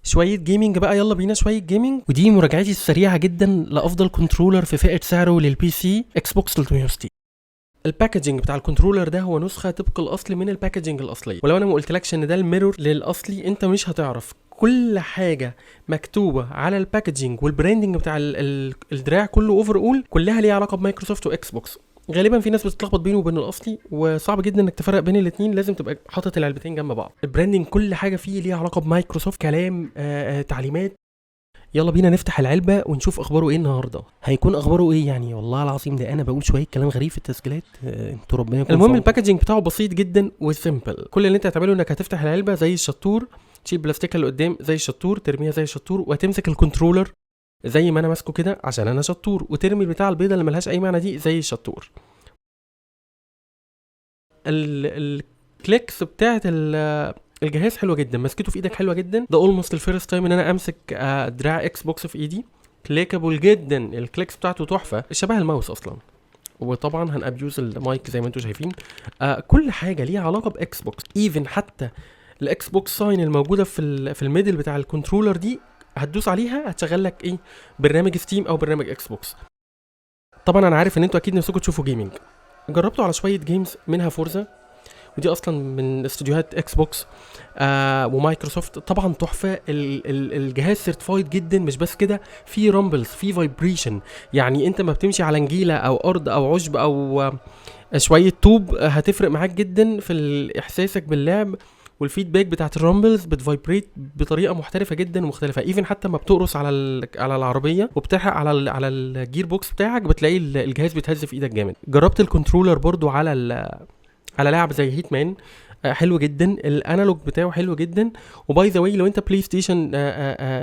شويه جيمنج بقى، يلا بينا شويه جيمنج. ودي مراجعتي السريعه جدا لافضل كنترولر في فئه سعره للبي سي اكس بوكس 360. الباكجينج بتاع الكنترولر ده هو نسخه طبق الاصل من الباكجينج الاصليه، ولو انا ما قلتلكش ان ده الميرور للاصلي انت مش هتعرف. كل حاجه مكتوبه على الباكجينج والبراندنج بتاع الدراع كله اوفر اول كلها ليها علاقه بمايكروسوفت واكس بوكس. غالبا في ناس بتتلخبط بينه وبين الاصلي، وصعب جدا انك تفرق بين الاثنين، لازم تبقى حاطط العلبتين جنب بعض. البراندنج كل حاجه فيه ليها علاقه بمايكروسوفت، كلام تعليمات. يلا بينا نفتح العلبه ونشوف اخباره ايه النهارده. هيكون اخباره ايه يعني؟ والله العظيم ده انا بقول شويه كلام غريب في التسجيلات، انتوا ربنا يكون. المهم الباكجينج بتاعه بسيط جدا وسيمبل. كل اللي انت هتعمله انك هتفتح العلبه زي الشطور، تشيل البلاستيك اللي قدام زي الشطور، ترميها زي الشطور، وهتمسك الكنترولر زي ما انا ماسكه كده عشان انا شطور، وترمي بتاع البيضه اللي ملهاش اي معنى دي زي الشطور. الكليكس بتاعت الجهاز حلوه جدا، مسكته في ايدك حلوه جدا. ده اولموست الفيرست تايم ان انا امسك دراع اكس بوكس في ايدي. كليكابل جدا، الكليكس بتاعته تحفه، شبه الماوس اصلا. وطبعا هنابيوز المايك زي ما انتم شايفين. كل حاجه ليها علاقه باكس بوكس، ايفن حتى الاكس بوكس ساين الموجوده في الميدل بتاع الكنترولر دي هتدوس عليها هتشغل لك ايه؟ برنامج ستيم او برنامج اكس بوكس. طبعا انا عارف ان انتوا اكيد نفسكم تشوفوا جيمنج. جربتوا على شويه جيمز منها فورزا، ودي اصلا من استوديوهات اكس بوكس ومايكروسوفت. طبعا تحفه، الجهاز سيرتيفايد جدا. مش بس كده، في رامبلز، في فايبريشن، يعني انت ما بتمشي على نجيله او ارض او عشب او شويه طوب هتفرق معاك جدا في احساسك باللعب. والفيدباك بتاعت الرامبلز بتفايبريت بطريقه محترفه جدا ومختلفه. ايفن حتى ما بتقرص على العربيه وبتلحق على الجير بوكس بتاعك، بتلاقي الجهاز بيتهز في ايدك جامد. جربت الكنترولر برضو على لعب زي هيتمان، حلو جدا. الانالوج بتاعه حلو جدا. وباي ذا واي لو انت بلاي ستيشن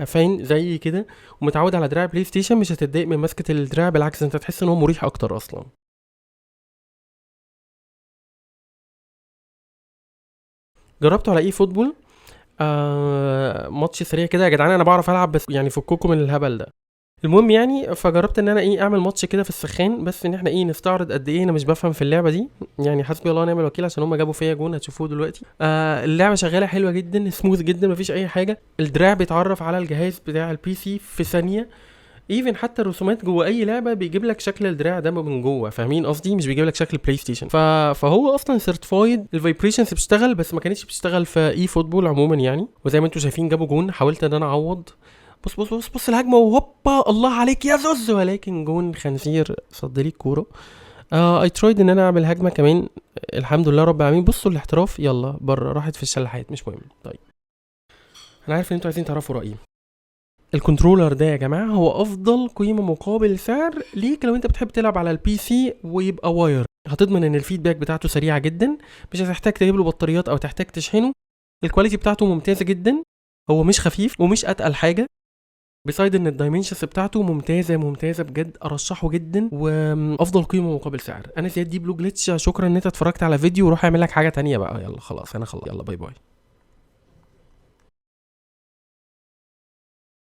فان زي كده ومتعود على دراع بلاي ستيشن مش هتتضايق من مسكه الدراع، بالعكس انت تحس ان هو مريح اكتر اصلا. جربته على ايه فوتبول. ماتش سريع كده يا جدعان، انا بعرف العب بس يعني فكوكم من الهبل ده. المهم يعني فجربت ان انا اعمل ماتش كده في السخان، بس ان احنا نستعرض قد ايه انا مش بفهم في اللعبه دي. يعني حسبي الله ونعم الوكيل، عشان هم جابوا فيا جون هتشوفوه دلوقتي. اللعبه شغاله حلوه جدا، سموث جدا، مفيش اي حاجه. الدراع بيتعرف على الجهاز بتاع البي سي في ثانيه. ايفن حتى الرسومات جوه اي لعبه بيجيب لك شكل الدراع ده من جوه، فاهمين قصدي؟ مش بيجيب لك شكل بلاي ستيشن. فهو اصلا سيرتيفايد. الفايبريشنز بتشتغل، بس ما كانتش بتشتغل في اي فوتبول عموما يعني. وزي ما انتم شايفين جابوا جون، حاولت ان انا اعوض. بص بص بص بص الهجمه وهوبا، الله عليك يا زوز، ولكن جون خنزير صد لي الكوره. اي ترايد ان انا اعمل هجمه كمان، الحمد لله رب العالمين. بصوا الاحتراف، يلا بره، راحت في الشلاحات، مش مهم. طيب انا عارف ان انتوا عايزين تعرفوا رايي. الكنترولر ده يا جماعه هو افضل قيمه مقابل سعر ليك لو انت بتحب تلعب على البي سي ويبقى واير. هتضمن ان الفيدباك بتاعته سريعه جدا، مش هتحتاج تجيب له بطاريات او تحتاج تشحنه. الكواليتي بتاعته ممتازه جدا، هو مش خفيف ومش اتقل حاجه. بسايد ان الدايمنشنز بتاعته ممتازه بجد، ارشحه جدا وافضل قيمه مقابل سعر. انا زياد دي بلو جليتش، شكرا ان انت اتفرجت على فيديو، وروح اعمل لك حاجه تانية بقى. يلا خلاص انا خلاص، يلا باي باي.